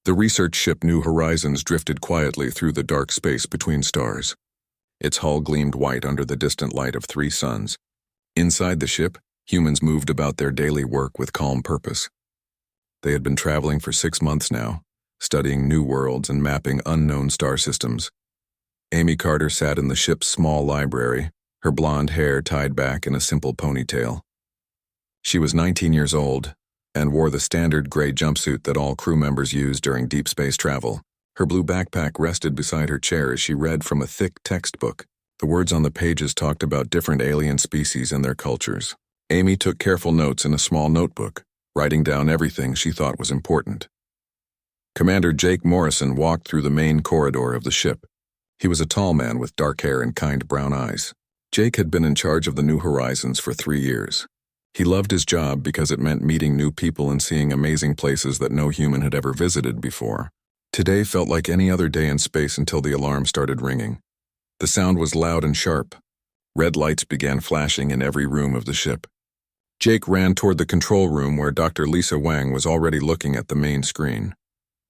The research ship New Horizons drifted quietly through the dark space between stars. Its hull gleamed white under the distant light of 3 suns. Inside the ship, humans moved about their daily work with calm purpose. They had been traveling for 6 months now, studying new worlds and mapping unknown star systems. Amy Carter sat in the ship's small library, her blonde hair tied back in a simple ponytail. She was 19 years old and wore the standard gray jumpsuit that all crew members use during deep space travel. Her blue backpack rested beside her chair as she read from a thick textbook. The words on the pages talked about different alien species and their cultures. Amy took careful notes in a small notebook, writing down everything she thought was important. Commander Jake Morrison walked through the main corridor of the ship. He was a tall man with dark hair and kind brown eyes. Jake had been in charge of the New Horizons for 3 years. He loved his job because it meant meeting new people and seeing amazing places that no human had ever visited before. Today felt like any other day in space until the alarm started ringing. The sound was loud and sharp. Red lights began flashing in every room of the ship. Jake ran toward the control room where Dr. Lisa Wang was already looking at the main screen.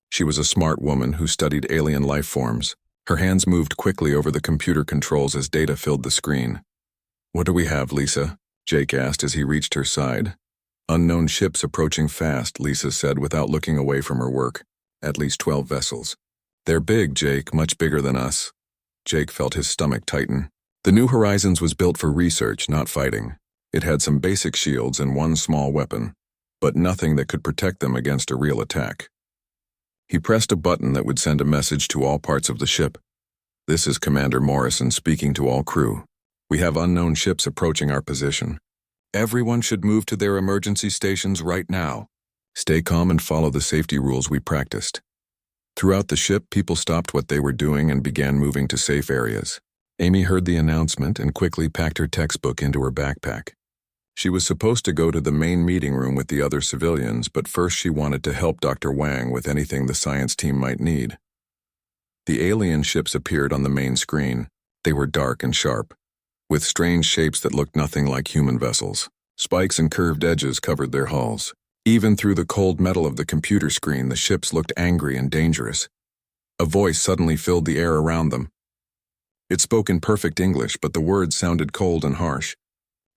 She was a smart woman who studied alien life forms. Her hands moved quickly over the computer controls as data filled the screen. "What do we have, Lisa?" Jake asked as he reached her side. "Unknown ships approaching fast," Lisa said without looking away from her work. "At least 12 vessels. They're big, Jake, much bigger than us." Jake felt his stomach tighten. The New Horizons was built for research, not fighting. It had some basic shields and 1 small weapon, but nothing that could protect them against a real attack. He pressed a button that would send a message to all parts of the ship. "This is Commander Morrison speaking to all crew. We have unknown ships approaching our position. Everyone should move to their emergency stations right now. Stay calm and follow the safety rules we practiced." Throughout the ship, people stopped what they were doing and began moving to safe areas. Amy heard the announcement and quickly packed her textbook into her backpack. She was supposed to go to the main meeting room with the other civilians, but first she wanted to help Dr. Wang with anything the science team might need. The alien ships appeared on the main screen. They were dark and sharp, with strange shapes that looked nothing like human vessels. Spikes and curved edges covered their hulls. Even through the cold metal of the computer screen, the ships looked angry and dangerous. A voice suddenly filled the air around them. It spoke in perfect English, but the words sounded cold and harsh.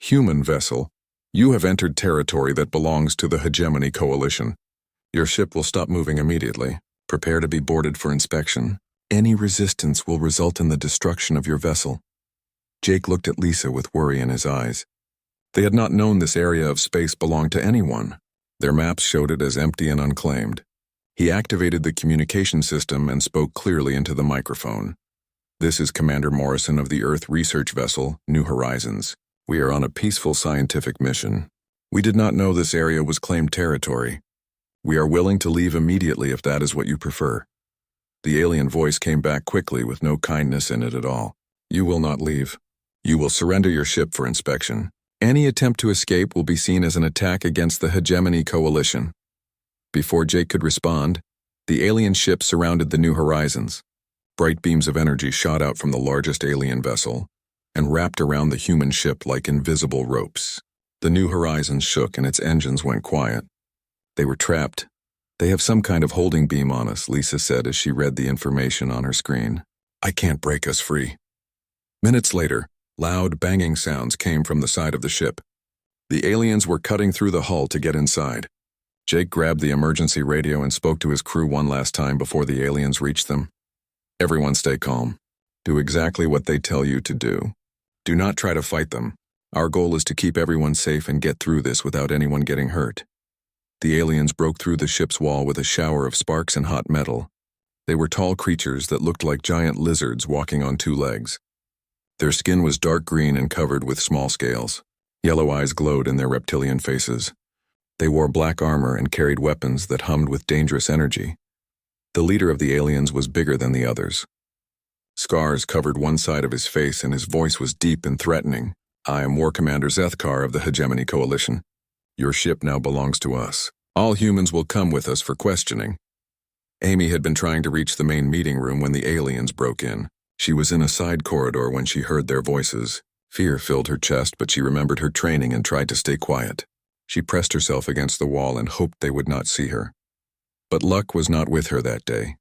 "Human vessel, you have entered territory that belongs to the Hegemony Coalition. Your ship will stop moving immediately. Prepare to be boarded for inspection. Any resistance will result in the destruction of your vessel." Jake looked at Lisa with worry in his eyes. They had not known this area of space belonged to anyone. Their maps showed it as empty and unclaimed. He activated the communication system and spoke clearly into the microphone. "This is Commander Morrison of the Earth research vessel, New Horizons. We are on a peaceful scientific mission. We did not know this area was claimed territory. We are willing to leave immediately if that is what you prefer." The alien voice came back quickly with no kindness in it at all. "You will not leave. You will surrender your ship for inspection. Any attempt to escape will be seen as an attack against the Hegemony Coalition." Before Jake could respond, the alien ship surrounded the New Horizons. Bright beams of energy shot out from the largest alien vessel and wrapped around the human ship like invisible ropes. The New Horizons shook and its engines went quiet. "They were trapped. They have some kind of holding beam on us," Lisa said as she read the information on her screen. "I can't break us free." Minutes later, loud banging sounds came from the side of the ship. The aliens were cutting through the hull to get inside. Jake grabbed the emergency radio and spoke to his crew one last time before the aliens reached them. "Everyone stay calm. Do exactly what they tell you to do. Do not try to fight them. Our goal is to keep everyone safe and get through this without anyone getting hurt." The aliens broke through the ship's wall with a shower of sparks and hot metal. They were tall creatures that looked like giant lizards walking on 2 legs. Their skin was dark green and covered with small scales. Yellow eyes glowed in their reptilian faces. They wore black armor and carried weapons that hummed with dangerous energy. The leader of the aliens was bigger than the others. Scars covered one side of his face and his voice was deep and threatening. "I am War Commander Zethkar of the Hegemony Coalition. Your ship now belongs to us. All humans will come with us for questioning." Amy had been trying to reach the main meeting room when the aliens broke in. She was in a side corridor when she heard their voices. Fear filled her chest, but she remembered her training and tried to stay quiet. She pressed herself against the wall and hoped they would not see her. But luck was not with her that day.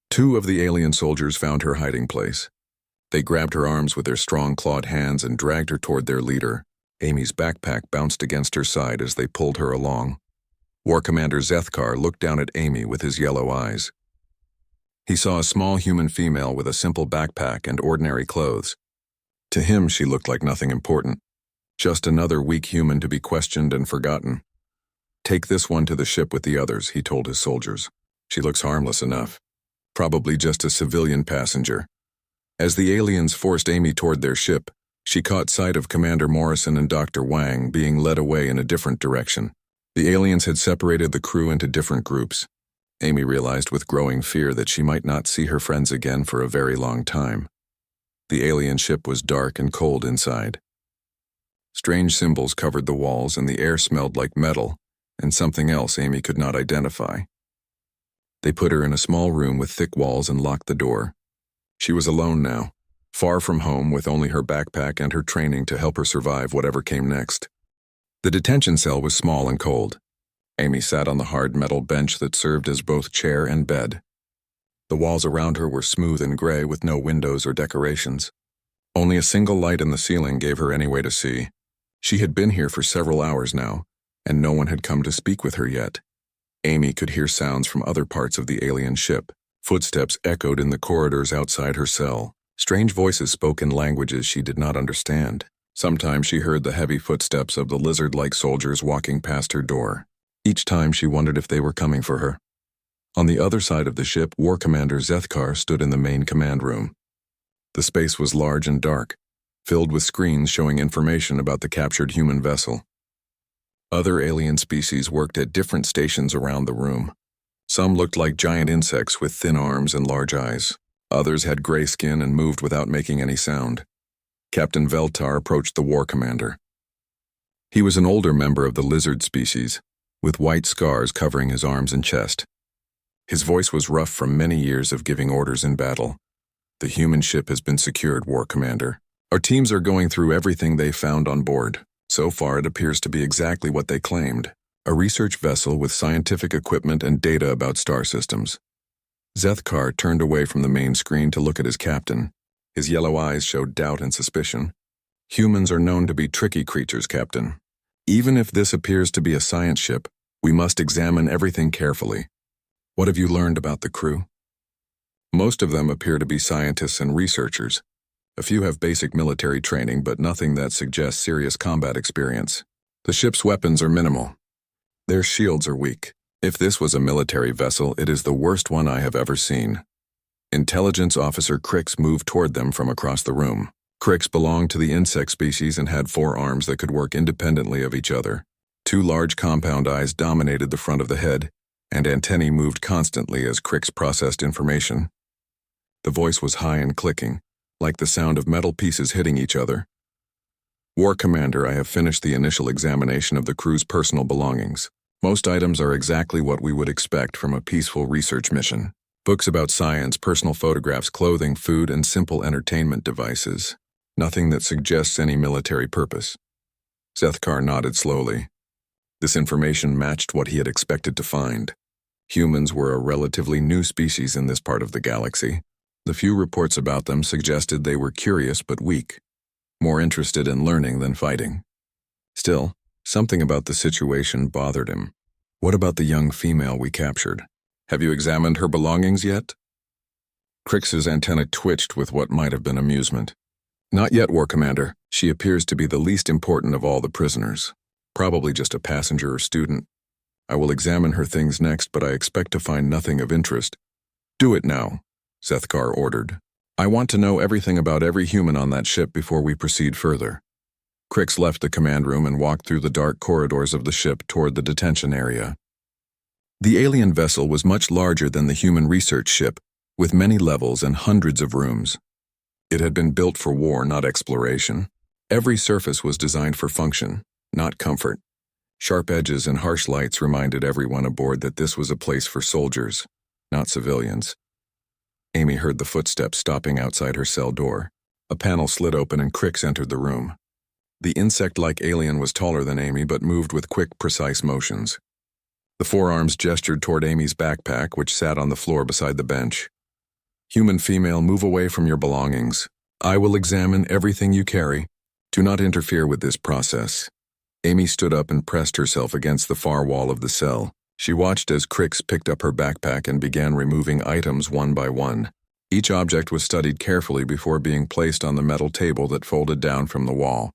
Two of the alien soldiers found her hiding place. They grabbed her arms with their strong clawed hands and dragged her toward their leader. Amy's backpack bounced against her side as they pulled her along. War Commander Zethkar looked down at Amy with his yellow eyes. He saw a small human female with a simple backpack and ordinary clothes. To him, she looked like nothing important. Just another weak human to be questioned and forgotten. "Take this one to the ship with the others," he told his soldiers. "She looks harmless enough. Probably just a civilian passenger." As the aliens forced Amy toward their ship, she caught sight of Commander Morrison and Dr. Wang being led away in a different direction. The aliens had separated the crew into different groups. Amy realized with growing fear that she might not see her friends again for a very long time. The alien ship was dark and cold inside. Strange symbols covered the walls and the air smelled like metal and something else Amy could not identify. They put her in a small room with thick walls and locked the door. She was alone now, far from home with only her backpack and her training to help her survive whatever came next. The detention cell was small and cold. Amy sat on the hard metal bench that served as both chair and bed. The walls around her were smooth and gray with no windows or decorations. Only a single light in the ceiling gave her any way to see. She had been here for several hours now, and no one had come to speak with her yet. Amy could hear sounds from other parts of the alien ship. Footsteps echoed in the corridors outside her cell. Strange voices spoke in languages she did not understand. Sometimes she heard the heavy footsteps of the lizard-like soldiers walking past her door. Each time she wondered if they were coming for her. On the other side of the ship, War Commander Zethkar stood in the main command room. The space was large and dark, filled with screens showing information about the captured human vessel. Other alien species worked at different stations around the room. Some looked like giant insects with thin arms and large eyes. Others had gray skin and moved without making any sound. Captain Veltar approached the War Commander. He was an older member of the lizard species, with white scars covering his arms and chest. His voice was rough from many years of giving orders in battle. "The human ship has been secured, War Commander. Our teams are going through everything they found on board. So far, it appears to be exactly what they claimed. A research vessel with scientific equipment and data about star systems." Zethkar turned away from the main screen to look at his captain. His yellow eyes showed doubt and suspicion. "Humans are known to be tricky creatures, Captain. Even if this appears to be a science ship, we must examine everything carefully. What have you learned about the crew?" "Most of them appear to be scientists and researchers. A few have basic military training, but nothing that suggests serious combat experience. The ship's weapons are minimal. Their shields are weak. If this was a military vessel, it is the worst one I have ever seen." Intelligence Officer Crix moved toward them from across the room. Crix belonged to the insect species and had 4 arms that could work independently of each other. 2 large compound eyes dominated the front of the head, and antennae moved constantly as Crix processed information. The voice was high and clicking, like the sound of metal pieces hitting each other. "War Commander, I have finished the initial examination of the crew's personal belongings. Most items are exactly what we would expect from a peaceful research mission. Books about science, personal photographs, clothing, food, and simple entertainment devices. Nothing that suggests any military purpose." Zethkar nodded slowly. This information matched what he had expected to find. Humans were a relatively new species in this part of the galaxy. The few reports about them suggested they were curious but weak, more interested in learning than fighting. Still, something about the situation bothered him. "What about the young female we captured? Have you examined her belongings yet?" Crix's antenna twitched with what might have been amusement. "Not yet, War Commander. She appears to be the least important of all the prisoners. Probably just a passenger or student. I will examine her things next, but I expect to find nothing of interest." "Do it now," Zethkar ordered. "I want to know everything about every human on that ship before we proceed further." Crix left the command room and walked through the dark corridors of the ship toward the detention area. The alien vessel was much larger than the human research ship, with many levels and hundreds of rooms. It had been built for war, not exploration. Every surface was designed for function, not comfort. Sharp edges and harsh lights reminded everyone aboard that this was a place for soldiers, not civilians. Amy heard the footsteps stopping outside her cell door. A panel slid open and Crix entered the room. The insect-like alien was taller than Amy but moved with quick, precise motions. The forearms gestured toward Amy's backpack, which sat on the floor beside the bench. Human female, move away from your belongings. I will examine everything you carry. Do not interfere with this process. Amy stood up and pressed herself against the far wall of the cell. She watched as Crix picked up her backpack and began removing items one by one. Each object was studied carefully before being placed on the metal table that folded down from the wall.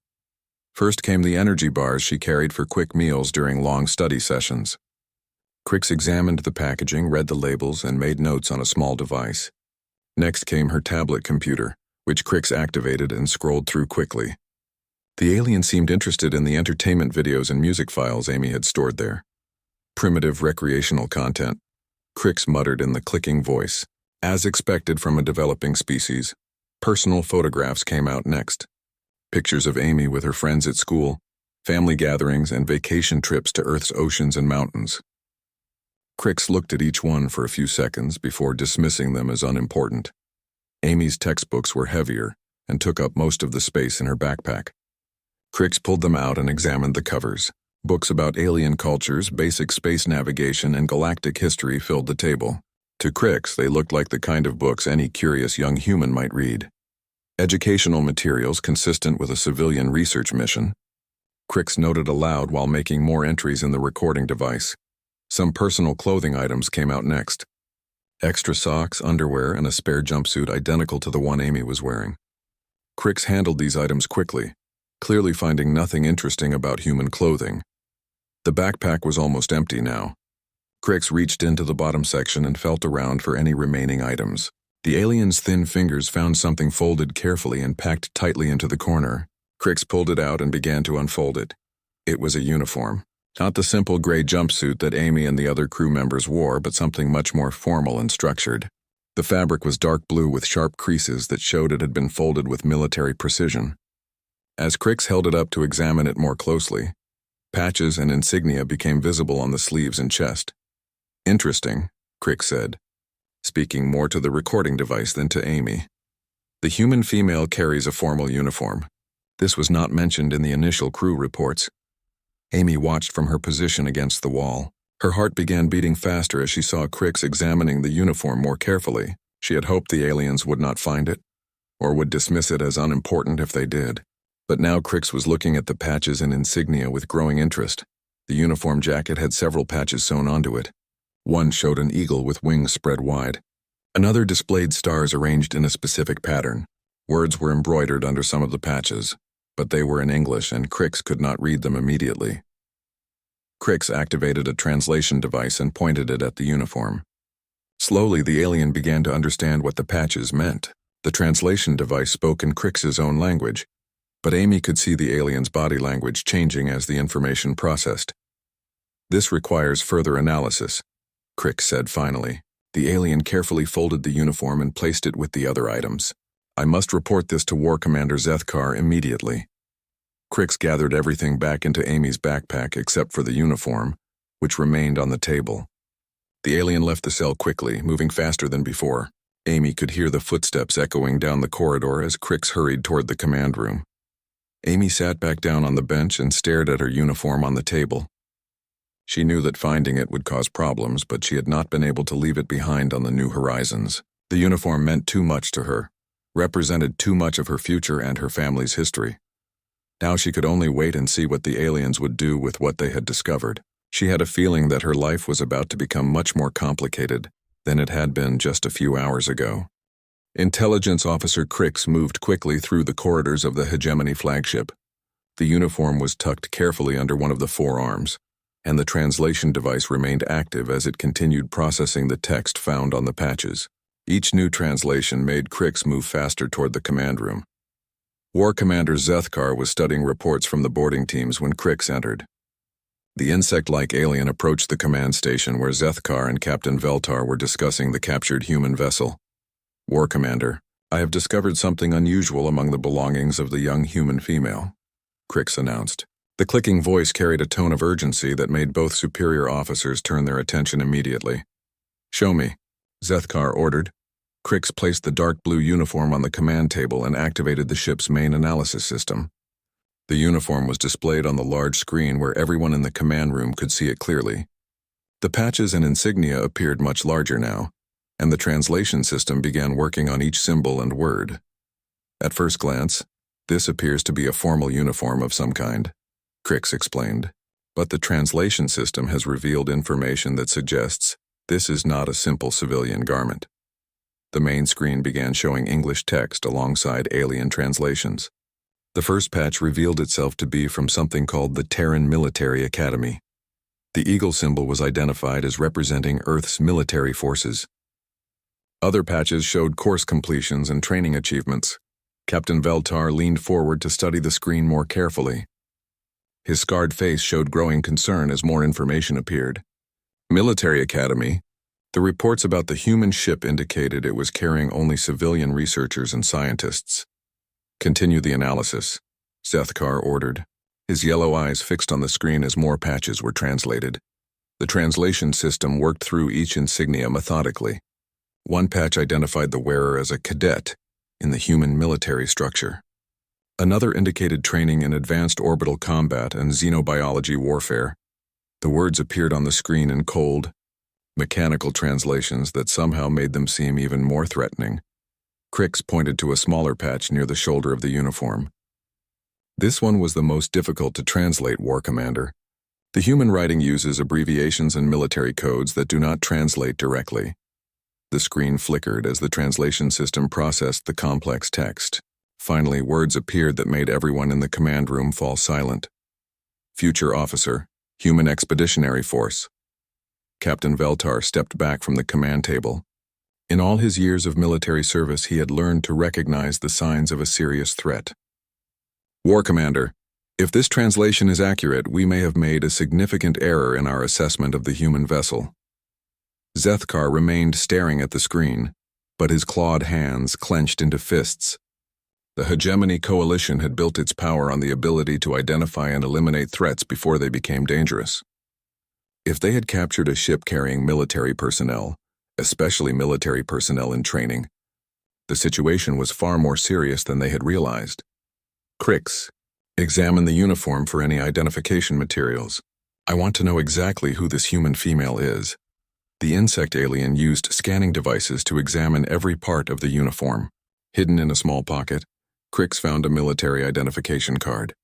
First came the energy bars she carried for quick meals during long study sessions. Crix examined the packaging, read the labels, and made notes on a small device. Next came her tablet computer, which Crix activated and scrolled through quickly. The alien seemed interested in the entertainment videos and music files Amy had stored there. Primitive recreational content, Crix muttered in the clicking voice. As expected from a developing species, personal photographs came out next. Pictures of Amy with her friends at school, family gatherings, and vacation trips to Earth's oceans and mountains. Crix looked at each one for a few seconds before dismissing them as unimportant. Amy's textbooks were heavier and took up most of the space in her backpack. Crix pulled them out and examined the covers. Books about alien cultures, basic space navigation, and galactic history filled the table. To Crix, they looked like the kind of books any curious young human might read. Educational materials consistent with a civilian research mission. Crix noted aloud while making more entries in the recording device. Some personal clothing items came out next. Extra socks, underwear, and a spare jumpsuit identical to the one Amy was wearing. Crix handled these items quickly, clearly finding nothing interesting about human clothing. The backpack was almost empty now. Crix reached into the bottom section and felt around for any remaining items. The alien's thin fingers found something folded carefully and packed tightly into the corner. Crix pulled it out and began to unfold it. It was a uniform. Not the simple gray jumpsuit that Amy and the other crew members wore, but something much more formal and structured. The fabric was dark blue with sharp creases that showed it had been folded with military precision. As Crix held it up to examine it more closely, patches and insignia became visible on the sleeves and chest. Interesting, Crix said, speaking more to the recording device than to Amy. The human female carries a formal uniform. This was not mentioned in the initial crew reports. Amy watched from her position against the wall. Her heart began beating faster as she saw Crix examining the uniform more carefully. She had hoped the aliens would not find it, or would dismiss it as unimportant if they did. But now Crix was looking at the patches and insignia with growing interest. The uniform jacket had several patches sewn onto it. One showed an eagle with wings spread wide. Another displayed stars arranged in a specific pattern. Words were embroidered under some of the patches, but they were in English and Crix could not read them immediately. Crix activated a translation device and pointed it at the uniform. Slowly, the alien began to understand what the patches meant. The translation device spoke in Crix's own language, but Amy could see the alien's body language changing as the information processed. This requires further analysis, Crix said finally. The alien carefully folded the uniform and placed it with the other items. I must report this to War Commander Zethkar immediately. Crix gathered everything back into Amy's backpack except for the uniform, which remained on the table. The alien left the cell quickly, moving faster than before. Amy could hear the footsteps echoing down the corridor as Crix hurried toward the command room. Amy sat back down on the bench and stared at her uniform on the table. She knew that finding it would cause problems, but she had not been able to leave it behind on the new horizons. The uniform meant too much to her, represented too much of her future and her family's history. Now she could only wait and see what the aliens would do with what they had discovered. She had a feeling that her life was about to become much more complicated than it had been just a few hours ago. Intelligence Officer Crix moved quickly through the corridors of the Hegemony flagship. The uniform was tucked carefully under one of the forearms, and the translation device remained active as it continued processing the text found on the patches. Each new translation made Crix move faster toward the command room. War Commander Zethkar was studying reports from the boarding teams when Crix entered. The insect-like alien approached the command station where Zethkar and Captain Veltar were discussing the captured human vessel. War Commander, I have discovered something unusual among the belongings of the young human female, Crix announced. The clicking voice carried a tone of urgency that made both superior officers turn their attention immediately. Show me, Zethkar ordered. Crix placed the dark blue uniform on the command table and activated the ship's main analysis system. The uniform was displayed on the large screen where everyone in the command room could see it clearly. The patches and insignia appeared much larger now, and the translation system began working on each symbol and word. At first glance, this appears to be a formal uniform of some kind, Crix explained. But the translation system has revealed information that suggests this is not a simple civilian garment. The main screen began showing English text alongside alien translations. The first patch revealed itself to be from something called the Terran Military Academy. The eagle symbol was identified as representing Earth's military forces. Other patches showed course completions and training achievements. Captain Veltar leaned forward to study the screen more carefully. His scarred face showed growing concern as more information appeared. Military Academy. The reports about the human ship indicated it was carrying only civilian researchers and scientists. Continue the analysis, Zethkar ordered, his yellow eyes fixed on the screen as more patches were translated. The translation system worked through each insignia methodically. One patch identified the wearer as a cadet in the human military structure. Another indicated training in advanced orbital combat and xenobiology warfare. The words appeared on the screen in cold, mechanical translations that somehow made them seem even more threatening. Crix pointed to a smaller patch near the shoulder of the uniform. This one was the most difficult to translate, War Commander. The human writing uses abbreviations and military codes that do not translate directly. The screen flickered as the translation system processed the complex text. Finally, words appeared that made everyone in the command room fall silent. Future Officer, Human Expeditionary Force. Captain Veltar stepped back from the command table. In all his years of military service, he had learned to recognize the signs of a serious threat. War Commander, if this translation is accurate, we may have made a significant error in our assessment of the human vessel. Zethkar remained staring at the screen, but his clawed hands clenched into fists. The Hegemony Coalition had built its power on the ability to identify and eliminate threats before they became dangerous. If they had captured a ship carrying military personnel, especially military personnel in training, the situation was far more serious than they had realized. Crix, examine the uniform for any identification materials. I want to know exactly who this human female is. The insect alien used scanning devices to examine every part of the uniform. Hidden in a small pocket, Crix found a military identification card.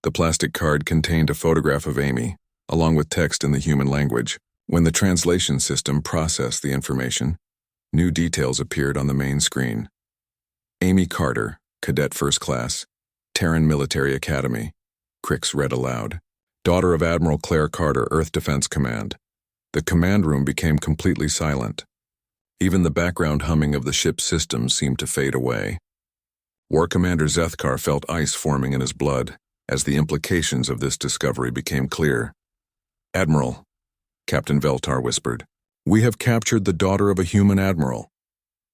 The plastic card contained a photograph of Amy, along with text in the human language. When the translation system processed the information, new details appeared on the main screen. Amy Carter, Cadet First Class, Terran Military Academy, Crix read aloud. Daughter of Admiral Claire Carter, Earth Defense Command. The command room became completely silent. Even the background humming of the ship's systems seemed to fade away. War Commander Zethkar felt ice forming in his blood as the implications of this discovery became clear. Admiral, Captain Veltar whispered, we have captured the daughter of a human admiral.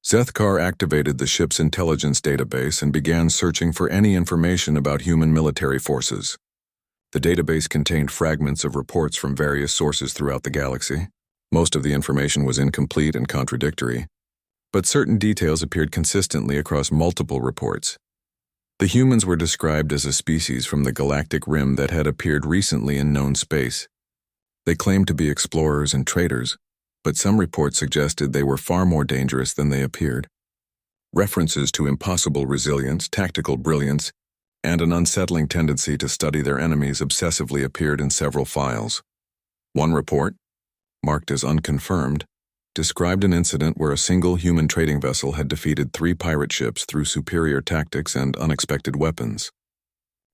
Zethkar activated the ship's intelligence database and began searching for any information about human military forces. The database contained fragments of reports from various sources throughout the galaxy. Most of the information was incomplete and contradictory, but certain details appeared consistently across multiple reports. The humans were described as a species from the galactic rim that had appeared recently in known space. They claimed to be explorers and traders, but some reports suggested they were far more dangerous than they appeared. References to impossible resilience, tactical brilliance, and an unsettling tendency to study their enemies obsessively appeared in several files. One report, marked as unconfirmed, described an incident where a single human trading vessel had defeated 3 pirate ships through superior tactics and unexpected weapons.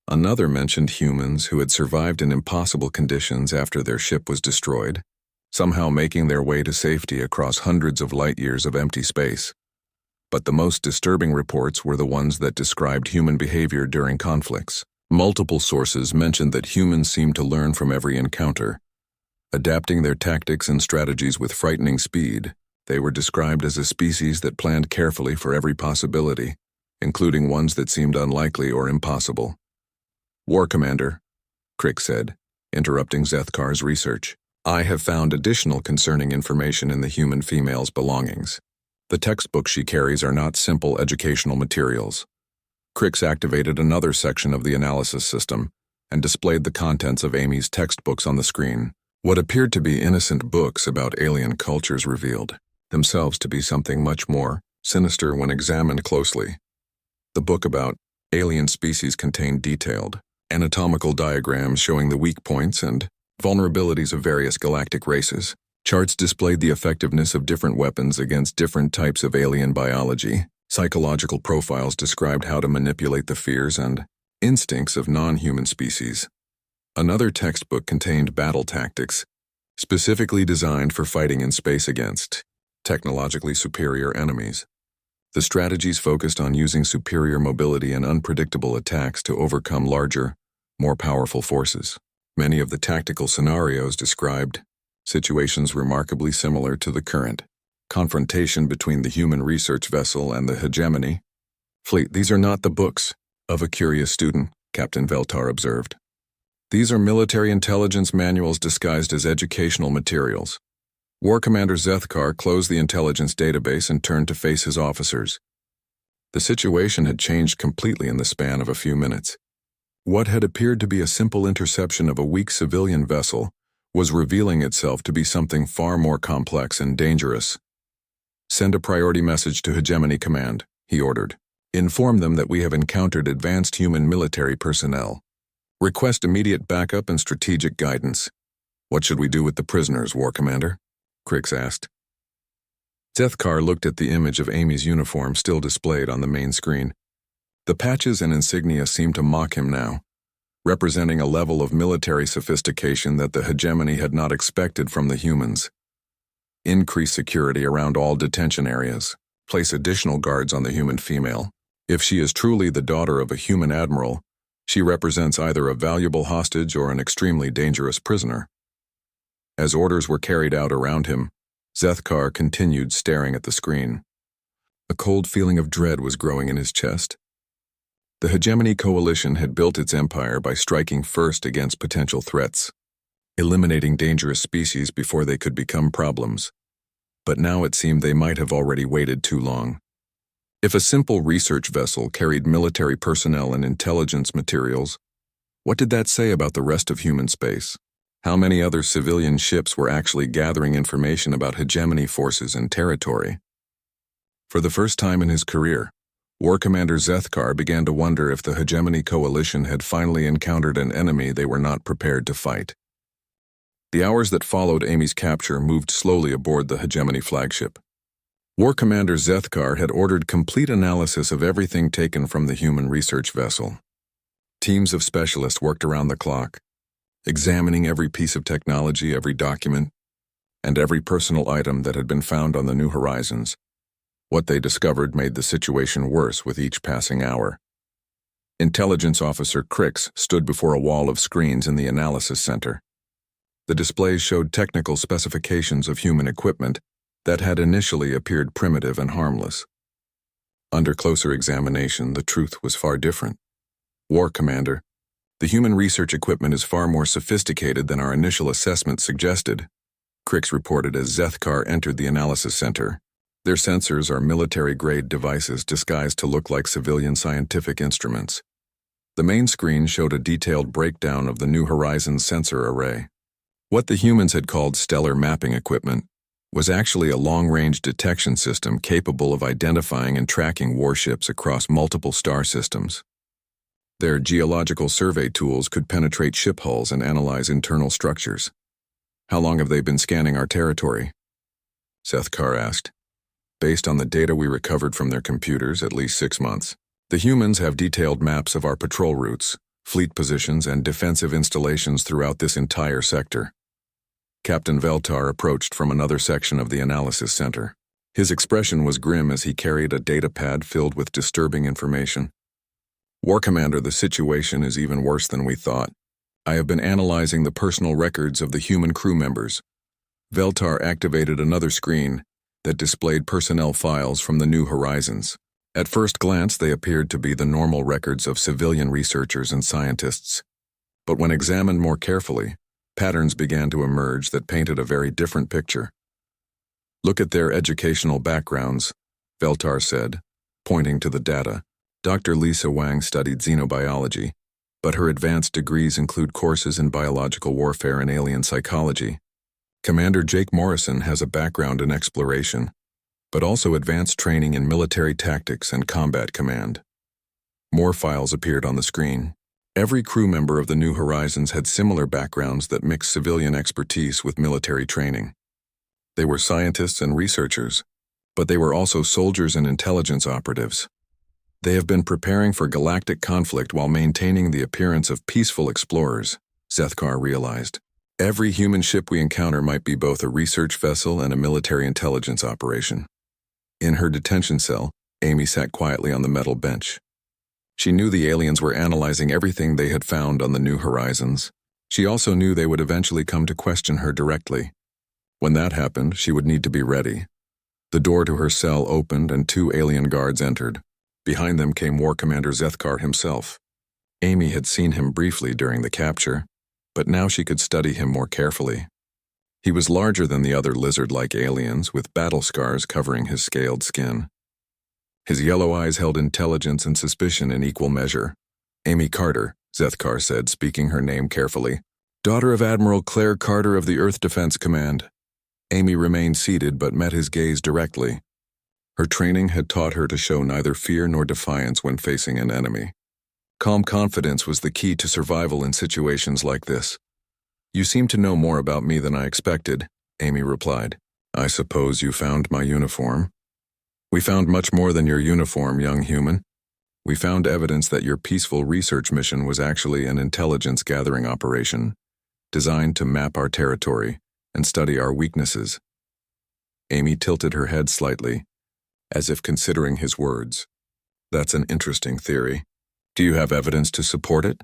Another mentioned humans who had survived in impossible conditions after their ship was destroyed, somehow making their way to safety across hundreds of light-years of empty space. But the most disturbing reports were the ones that described human behavior during conflicts. Multiple sources mentioned that humans seemed to learn from every encounter. Adapting their tactics and strategies with frightening speed, they were described as a species that planned carefully for every possibility, including ones that seemed unlikely or impossible. War Commander, Crix said, interrupting Zethkar's research, I have found additional concerning information in the human female's belongings. The textbooks she carries are not simple educational materials. Crix activated another section of the analysis system and displayed the contents of Amy's textbooks on the screen. What appeared to be innocent books about alien cultures revealed themselves to be something much more sinister when examined closely. The book about alien species contained detailed anatomical diagrams showing the weak points and vulnerabilities of various galactic races. Charts displayed the effectiveness of different weapons against different types of alien biology. Psychological profiles described how to manipulate the fears and instincts of non-human species. Another textbook contained battle tactics, specifically designed for fighting in space against technologically superior enemies. The strategies focused on using superior mobility and unpredictable attacks to overcome larger, more powerful forces. Many of the tactical scenarios described situations remarkably similar to the current confrontation between the human research vessel and the hegemony fleet. These are not the books of a curious student, Captain Veltar observed. These are military intelligence manuals disguised as educational materials. War Commander Zethkar closed the intelligence database and turned to face his officers. The situation had changed completely in the span of a few minutes. What had appeared to be a simple interception of a weak civilian vessel was revealing itself to be something far more complex and dangerous. "Send a priority message to Hegemony Command," he ordered. "Inform them that we have encountered advanced human military personnel. Request immediate backup and strategic guidance." "What should we do with the prisoners, War Commander?" Crix asked. Zethkar looked at the image of Amy's uniform still displayed on the main screen. The patches and insignia seemed to mock him now, representing a level of military sophistication that the hegemony had not expected from the humans. Increase security around all detention areas. Place additional guards on the human female. If she is truly the daughter of a human admiral, she represents either a valuable hostage or an extremely dangerous prisoner. As orders were carried out around him, Zethkar continued staring at the screen. A cold feeling of dread was growing in his chest. The Hegemony Coalition had built its empire by striking first against potential threats, eliminating dangerous species before they could become problems. But now it seemed they might have already waited too long. If a simple research vessel carried military personnel and intelligence materials, what did that say about the rest of human space? How many other civilian ships were actually gathering information about hegemony forces and territory? For the first time in his career, War Commander Zethkar began to wonder if the Hegemony Coalition had finally encountered an enemy they were not prepared to fight. The hours that followed Amy's capture moved slowly aboard the Hegemony flagship. War Commander Zethkar had ordered complete analysis of everything taken from the human research vessel. Teams of specialists worked around the clock, examining every piece of technology, every document, and every personal item that had been found on the New Horizons. What they discovered made the situation worse with each passing hour. Intelligence Officer Crix stood before a wall of screens in the analysis center. The displays showed technical specifications of human equipment that had initially appeared primitive and harmless. Under closer examination, the truth was far different. "War Commander, the human research equipment is far more sophisticated than our initial assessment suggested," Crix reported as Zethkar entered the analysis center. Their sensors are military-grade devices disguised to look like civilian scientific instruments. The main screen showed a detailed breakdown of the New Horizons sensor array. What the humans had called stellar mapping equipment was actually a long-range detection system capable of identifying and tracking warships across multiple star systems. Their geological survey tools could penetrate ship hulls and analyze internal structures. "How long have they been scanning our territory?" Zethkar asked. "Based on the data we recovered from their computers, at least 6 months. The humans have detailed maps of our patrol routes, fleet positions, and defensive installations throughout this entire sector." Captain Veltar approached from another section of the analysis center. His expression was grim as he carried a data pad filled with disturbing information. "War Commander, the situation is even worse than we thought. I have been analyzing the personal records of the human crew members." Veltar activated another screen that displayed personnel files from the New Horizons. At first glance, they appeared to be the normal records of civilian researchers and scientists. But when examined more carefully, patterns began to emerge that painted a very different picture. "Look at their educational backgrounds," Veltar said, pointing to the data. Dr. Lisa Wang studied xenobiology. but her advanced degrees include courses in biological warfare and alien psychology. Commander Jake Morrison has a background in exploration, but also advanced training in military tactics and combat command. More files appeared on the screen. Every crew member of the New Horizons had similar backgrounds that mixed civilian expertise with military training. They were scientists and researchers, but they were also soldiers and intelligence operatives. They have been preparing for galactic conflict while maintaining the appearance of peaceful explorers, Zethkar realized. Every human ship we encounter might be both a research vessel and a military intelligence operation. In her detention cell, Amy sat quietly on the metal bench. She knew the aliens were analyzing everything they had found on the New Horizons. She also knew they would eventually come to question her directly. When that happened, she would need to be ready. The door to her cell opened and 2 alien guards entered. Behind them came War Commander Zethkar himself. Amy had seen him briefly during the capture, but now she could study him more carefully. He was larger than the other lizard-like aliens, with battle scars covering his scaled skin. His yellow eyes held intelligence and suspicion in equal measure. Amy Carter, Zethkar said, speaking her name carefully. Daughter of Admiral Claire Carter of the Earth Defense Command. Amy remained seated but met his gaze directly. Her training had taught her to show neither fear nor defiance when facing an enemy. Calm confidence was the key to survival in situations like this. You seem to know more about me than I expected, Amy replied. I suppose you found my uniform? We found much more than your uniform, young human. We found evidence that your peaceful research mission was actually an intelligence-gathering operation, designed to map our territory and study our weaknesses. Amy tilted her head slightly, as if considering his words. That's an interesting theory. Do you have evidence to support it?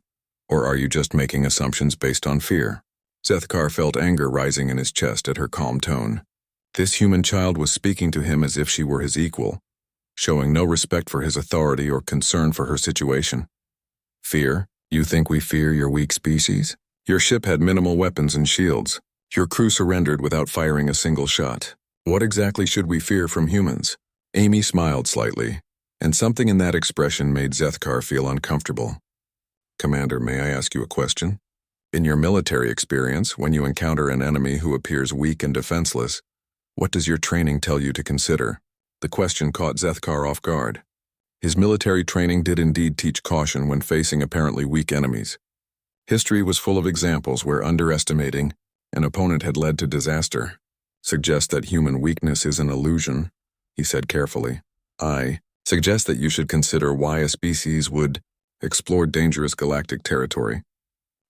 Or are you just making assumptions based on fear? Zethkar felt anger rising in his chest at her calm tone. This human child was speaking to him as if she were his equal, showing no respect for his authority or concern for her situation. Fear? You think we fear your weak species? Your ship had minimal weapons and shields. Your crew surrendered without firing a single shot. What exactly should we fear from humans? Amy smiled slightly, and something in that expression made Zethkar feel uncomfortable. Commander, may I ask you a question? In your military experience, when you encounter an enemy who appears weak and defenseless, what does your training tell you to consider? The question caught Zethkar off guard. His military training did indeed teach caution when facing apparently weak enemies. History was full of examples where underestimating an opponent had led to disaster. Suggest that human weakness is an illusion, he said carefully. I suggest that you should consider why a species would explore dangerous galactic territory.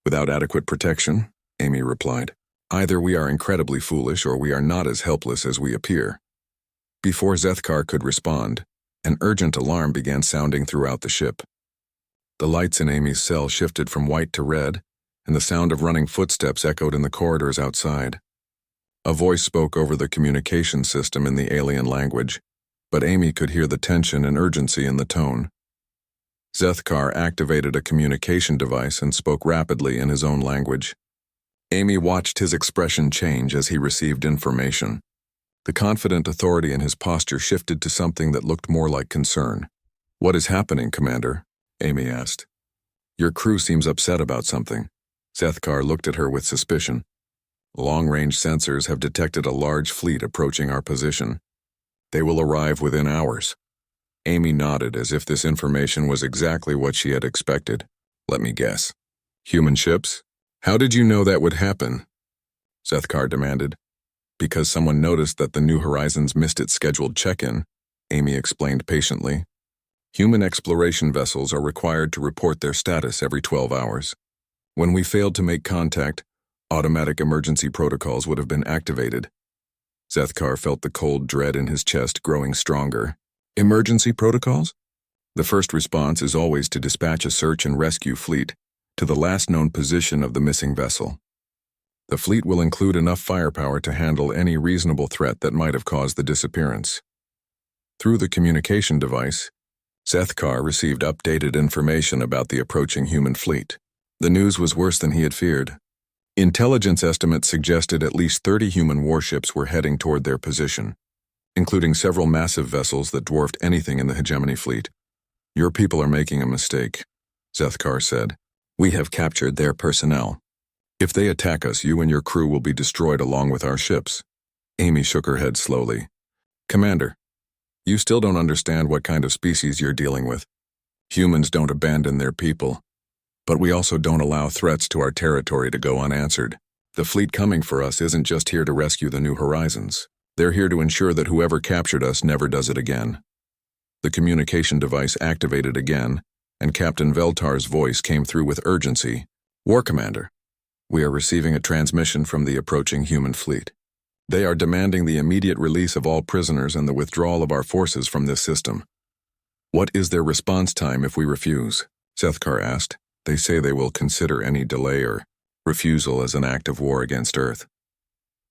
Without adequate protection, Amy replied. Either we are incredibly foolish or we are not as helpless as we appear. Before Zethkar could respond, an urgent alarm began sounding throughout the ship. The lights in Amy's cell shifted from white to red, and the sound of running footsteps echoed in the corridors outside. A voice spoke over the communication system in the alien language, but Amy could hear the tension and urgency in the tone. Zethkar activated a communication device and spoke rapidly in his own language. Amy watched his expression change as he received information. The confident authority in his posture shifted to something that looked more like concern. What is happening, Commander? Amy asked. Your crew seems upset about something. Zethkar looked at her with suspicion. Long-range sensors have detected a large fleet approaching our position. They will arrive within hours. Amy nodded as if this information was exactly what she had expected. Let me guess. Human ships? How did you know that would happen? Zethkar demanded. Because someone noticed that the New Horizons missed its scheduled check-in, Amy explained patiently. Human exploration vessels are required to report their status every 12 hours. When we failed to make contact, automatic emergency protocols would have been activated. Zethkar felt the cold dread in his chest growing stronger. Emergency protocols? The first response is always to dispatch a search and rescue fleet to the last known position of the missing vessel. The fleet will include enough firepower to handle any reasonable threat that might have caused the disappearance. Through the communication device, Zethkar received updated information about the approaching human fleet. The news was worse than he had feared. Intelligence estimates suggested at least 30 human warships were heading toward their position, including several massive vessels that dwarfed anything in the hegemony fleet. Your people are making a mistake, Zethkar said. We have captured their personnel. If they attack us, you and your crew will be destroyed along with our ships. Amy shook her head slowly. Commander, you still don't understand what kind of species you're dealing with. Humans don't abandon their people. But we also don't allow threats to our territory to go unanswered. The fleet coming for us isn't just here to rescue the New Horizons. They're here to ensure that whoever captured us never does it again. The communication device activated again, and Captain Veltar's voice came through with urgency. War Commander, we are receiving a transmission from the approaching human fleet. They are demanding the immediate release of all prisoners and the withdrawal of our forces from this system. What is their response time if we refuse? Zethkar asked. They say they will consider any delay or refusal as an act of war against Earth.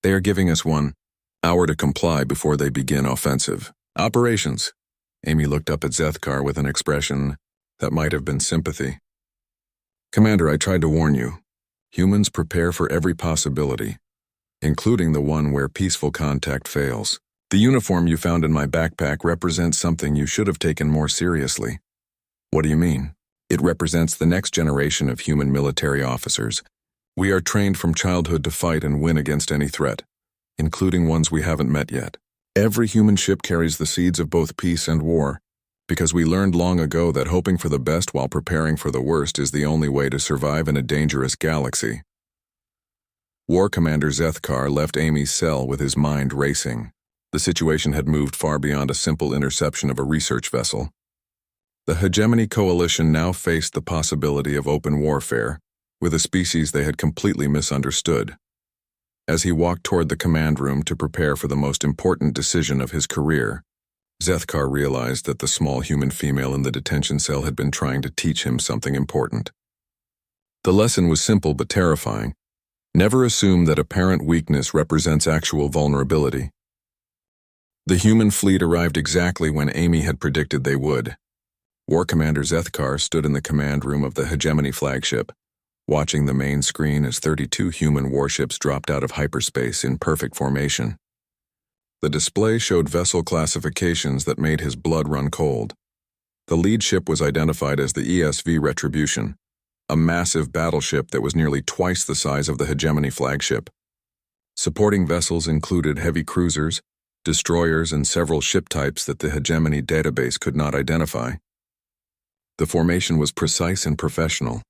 They are giving us 1 hour to comply before they begin offensive operations. Amy looked up at Zethkar with an expression that might have been sympathy. Commander, I tried to warn you. Humans prepare for every possibility, including the one where peaceful contact fails. The uniform you found in my backpack represents something you should have taken more seriously. What do you mean? It represents the next generation of human military officers. We are trained from childhood to fight and win against any threat, including ones we haven't met yet. Every human ship carries the seeds of both peace and war, because we learned long ago that hoping for the best while preparing for the worst is the only way to survive in a dangerous galaxy. War Commander Zethkar left Amy's cell with his mind racing. The situation had moved far beyond a simple interception of a research vessel. The Hegemony Coalition now faced the possibility of open warfare with a species they had completely misunderstood. As he walked toward the command room to prepare for the most important decision of his career, Zethkar realized that the small human female in the detention cell had been trying to teach him something important. The lesson was simple but terrifying. Never assume that apparent weakness represents actual vulnerability. The human fleet arrived exactly when Amy had predicted they would. War Commander Zethkar stood in the command room of the Hegemony flagship, watching the main screen as 32 human warships dropped out of hyperspace in perfect formation. The display showed vessel classifications that made his blood run cold. The lead ship was identified as the ESV Retribution, a massive battleship that was nearly twice the size of the Hegemony flagship. Supporting vessels included heavy cruisers, destroyers, and several ship types that the Hegemony database could not identify. The formation was precise and professional,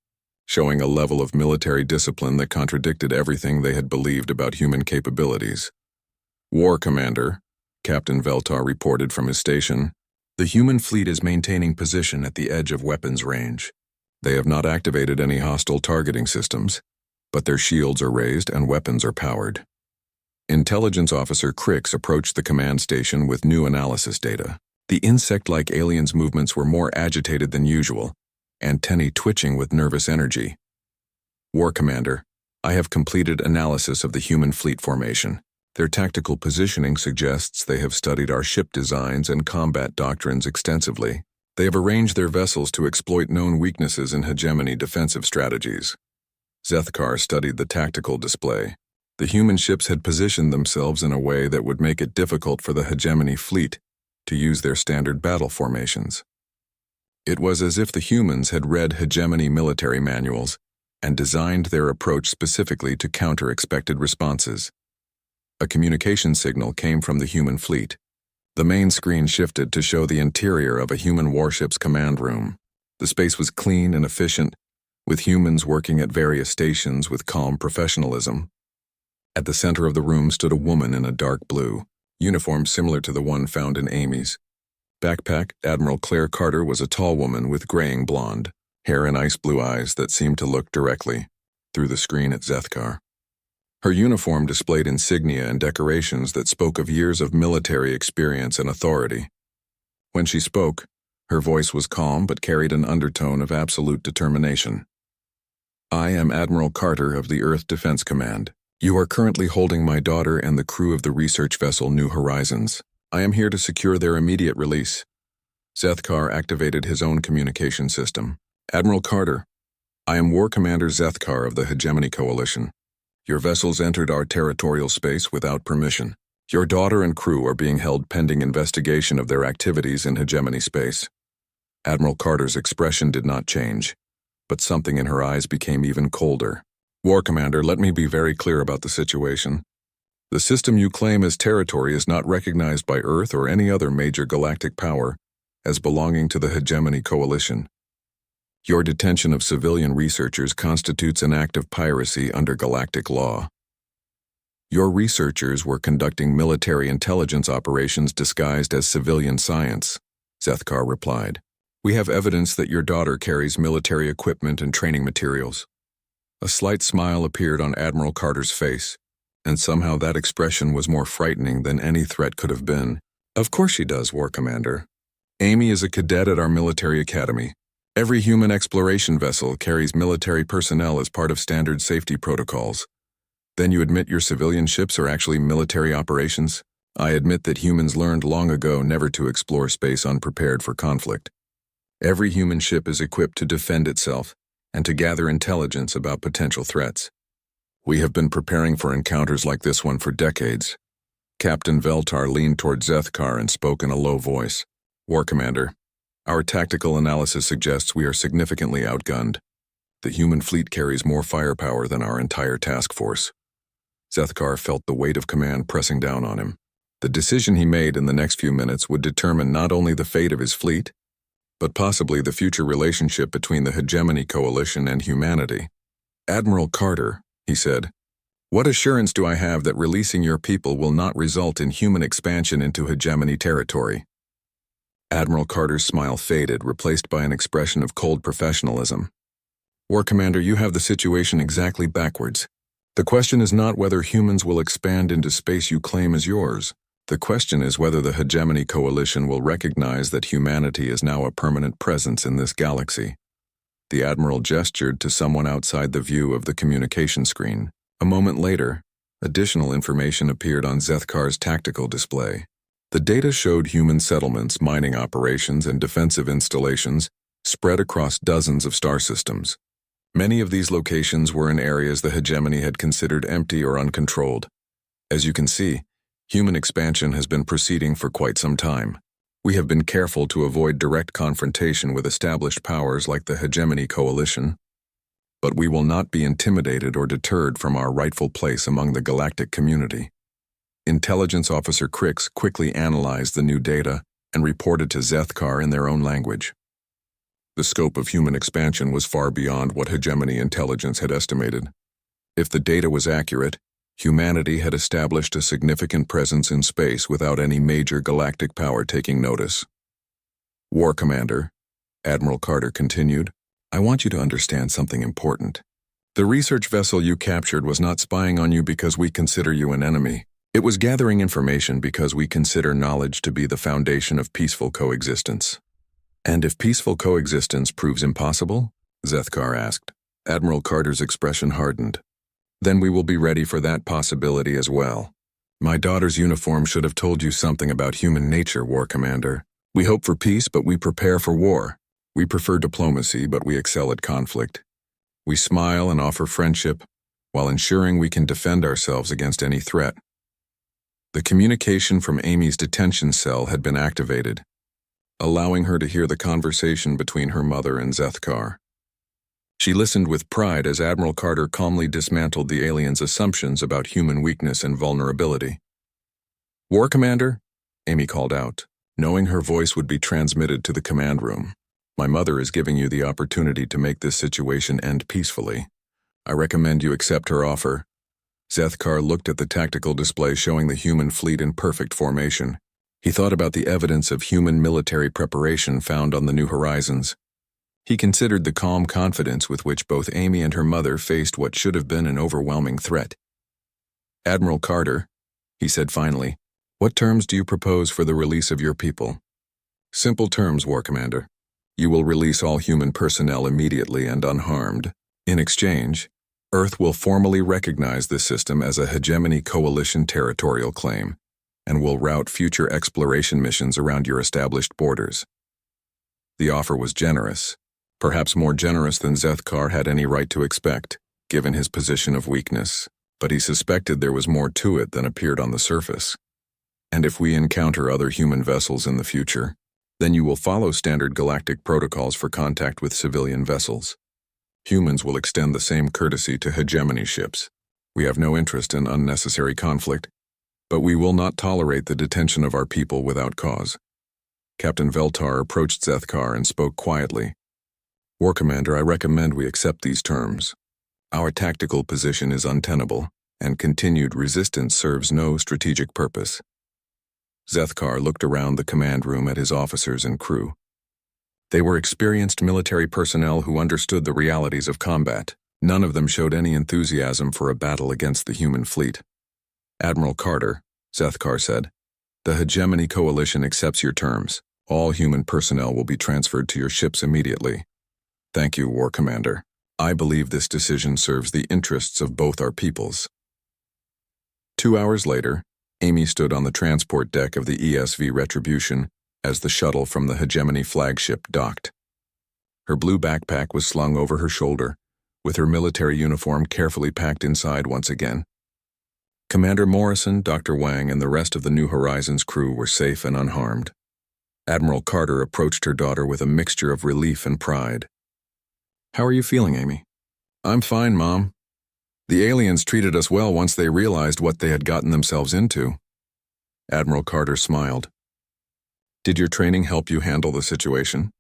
showing a level of military discipline that contradicted everything they had believed about human capabilities. War Commander, Captain Veltar reported from his station, the human fleet is maintaining position at the edge of weapons range. They have not activated any hostile targeting systems, but their shields are raised and weapons are powered. Intelligence Officer Crix approached the command station with new analysis data. The insect-like aliens' movements were more agitated than usual, antennae twitching with nervous energy. War Commander, I have completed analysis of the human fleet formation. Their tactical positioning suggests they have studied our ship designs and combat doctrines extensively. They have arranged their vessels to exploit known weaknesses in Hegemony defensive strategies. Zethkar studied the tactical display. The human ships had positioned themselves in a way that would make it difficult for the Hegemony fleet to use their standard battle formations. It was as if the humans had read Hegemony military manuals and designed their approach specifically to counter expected responses. A communication signal came from the human fleet. The main screen shifted to show the interior of a human warship's command room. The space was clean and efficient, with humans working at various stations with calm professionalism. At the center of the room stood a woman in a dark blue, uniform similar to the one found in Amy's. Backpack, Admiral Claire Carter was a tall woman with graying blonde hair and ice blue eyes that seemed to look directly through the screen at Zethkar. Her uniform displayed insignia and decorations that spoke of years of military experience and authority. When she spoke, her voice was calm but carried an undertone of absolute determination. I am Admiral Carter of the Earth Defense Command. You are currently holding my daughter and the crew of the research vessel New Horizons. I am here to secure their immediate release. Zethkar activated his own communication system. Admiral Carter, I am War Commander Zethkar of the Hegemony Coalition. Your vessels entered our territorial space without permission. Your daughter and crew are being held pending investigation of their activities in Hegemony space. Admiral Carter's expression did not change. but something in her eyes became even colder. War Commander, let me be very clear about the situation. The system you claim as territory is not recognized by Earth or any other major galactic power as belonging to the Hegemony Coalition. Your detention of civilian researchers constitutes an act of piracy under galactic law. Your researchers were conducting military intelligence operations disguised as civilian science, Zethkar replied. We have evidence that your daughter carries military equipment and training materials. A slight smile appeared on Admiral Carter's face, and somehow that expression was more frightening than any threat could have been. Of course she does, War Commander. Amy is a cadet at our military academy. Every human exploration vessel carries military personnel as part of standard safety protocols. Then you admit your civilian ships are actually military operations? I admit that humans learned long ago never to explore space unprepared for conflict. Every human ship is equipped to defend itself and to gather intelligence about potential threats. We have been preparing for encounters like this one for decades. Captain Veltar leaned toward Zethkar and spoke in a low voice. War Commander, our tactical analysis suggests we are significantly outgunned. The human fleet carries more firepower than our entire task force. Zethkar felt the weight of command pressing down on him. The decision he made in the next few minutes would determine not only the fate of his fleet, but possibly the future relationship between the Hegemony Coalition and humanity. Admiral Carter, he said, what assurance do I have that releasing your people will not result in human expansion into Hegemony territory? Admiral Carter's smile faded, replaced by an expression of cold professionalism. War Commander, you have the situation exactly backwards. The question is not whether humans will expand into space you claim as yours. The question is whether the Hegemony Coalition will recognize that humanity is now a permanent presence in this galaxy. The Admiral gestured to someone outside the view of the communication screen. A moment later, additional information appeared on Zethkar's tactical display. The data showed human settlements, mining operations, and defensive installations spread across dozens of star systems. Many of these locations were in areas the Hegemony had considered empty or uncontrolled. As you can see, human expansion has been proceeding for quite some time. We have been careful to avoid direct confrontation with established powers like the Hegemony Coalition, but we will not be intimidated or deterred from our rightful place among the galactic community. Intelligence Officer Crix quickly analyzed the new data and reported to Zethkar in their own language. The scope of human expansion was far beyond what Hegemony intelligence had estimated. If the data was accurate, humanity had established a significant presence in space without any major galactic power taking notice. War Commander, Admiral Carter continued, I want you to understand something important. The research vessel you captured was not spying on you because we consider you an enemy. It was gathering information because we consider knowledge to be the foundation of peaceful coexistence. And if peaceful coexistence proves impossible? Zethkar asked. Admiral Carter's expression hardened. Then we will be ready for that possibility as well. My daughter's uniform should have told you something about human nature, War Commander. We hope for peace, but we prepare for war. We prefer diplomacy, but we excel at conflict. We smile and offer friendship, while ensuring we can defend ourselves against any threat. The communication from Amy's detention cell had been activated, allowing her to hear the conversation between her mother and Zethkar. She listened with pride as Admiral Carter calmly dismantled the alien's assumptions about human weakness and vulnerability. War Commander, Amy called out, knowing her voice would be transmitted to the command room. My mother is giving you the opportunity to make this situation end peacefully. I recommend you accept her offer. Zethkar looked at the tactical display showing the human fleet in perfect formation. He thought about the evidence of human military preparation found on the New Horizons. He considered the calm confidence with which both Amy and her mother faced what should have been an overwhelming threat. Admiral Carter, he said finally, what terms do you propose for the release of your people? Simple terms, War Commander. You will release all human personnel immediately and unharmed. In exchange, Earth will formally recognize this system as a Hegemony Coalition territorial claim, and will route future exploration missions around your established borders. The offer was generous, perhaps more generous than Zethkar had any right to expect, given his position of weakness, but he suspected there was more to it than appeared on the surface. And if we encounter other human vessels in the future, then you will follow standard galactic protocols for contact with civilian vessels. Humans will extend the same courtesy to hegemony ships. We have no interest in unnecessary conflict, but we will not tolerate the detention of our people without cause. Captain Veltar approached Zethkar and spoke quietly. War Commander, I recommend we accept these terms. Our tactical position is untenable, and continued resistance serves no strategic purpose. Zethkar looked around the command room at his officers and crew. They were experienced military personnel who understood the realities of combat. None of them showed any enthusiasm for a battle against the human fleet. Admiral Carter, Zethkar said, the Hegemony Coalition accepts your terms. All human personnel will be transferred to your ships immediately. Thank you, War Commander. I believe this decision serves the interests of both our peoples. 2 hours later, Amy stood on the transport deck of the ESV Retribution as the shuttle from the Hegemony flagship docked. Her blue backpack was slung over her shoulder, with her military uniform carefully packed inside once again. Commander Morrison, Dr. Wang, and the rest of the New Horizons crew were safe and unharmed. Admiral Carter approached her daughter with a mixture of relief and pride. How are you feeling, Amy? I'm fine, Mom. The aliens treated us well once they realized what they had gotten themselves into. Admiral Carter smiled. Did your training help you handle the situation?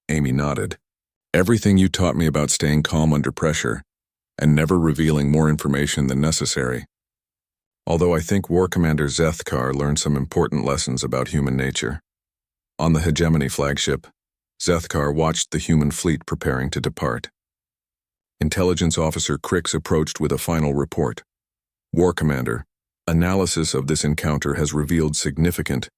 Amy nodded. Everything you taught me about staying calm under pressure and never revealing more information than necessary. Although I think War Commander Zethkar learned some important lessons about human nature. On the Hegemony flagship, Zethkar watched the human fleet preparing to depart. Intelligence Officer Crix approached with a final report. War Commander, analysis of this encounter has revealed significant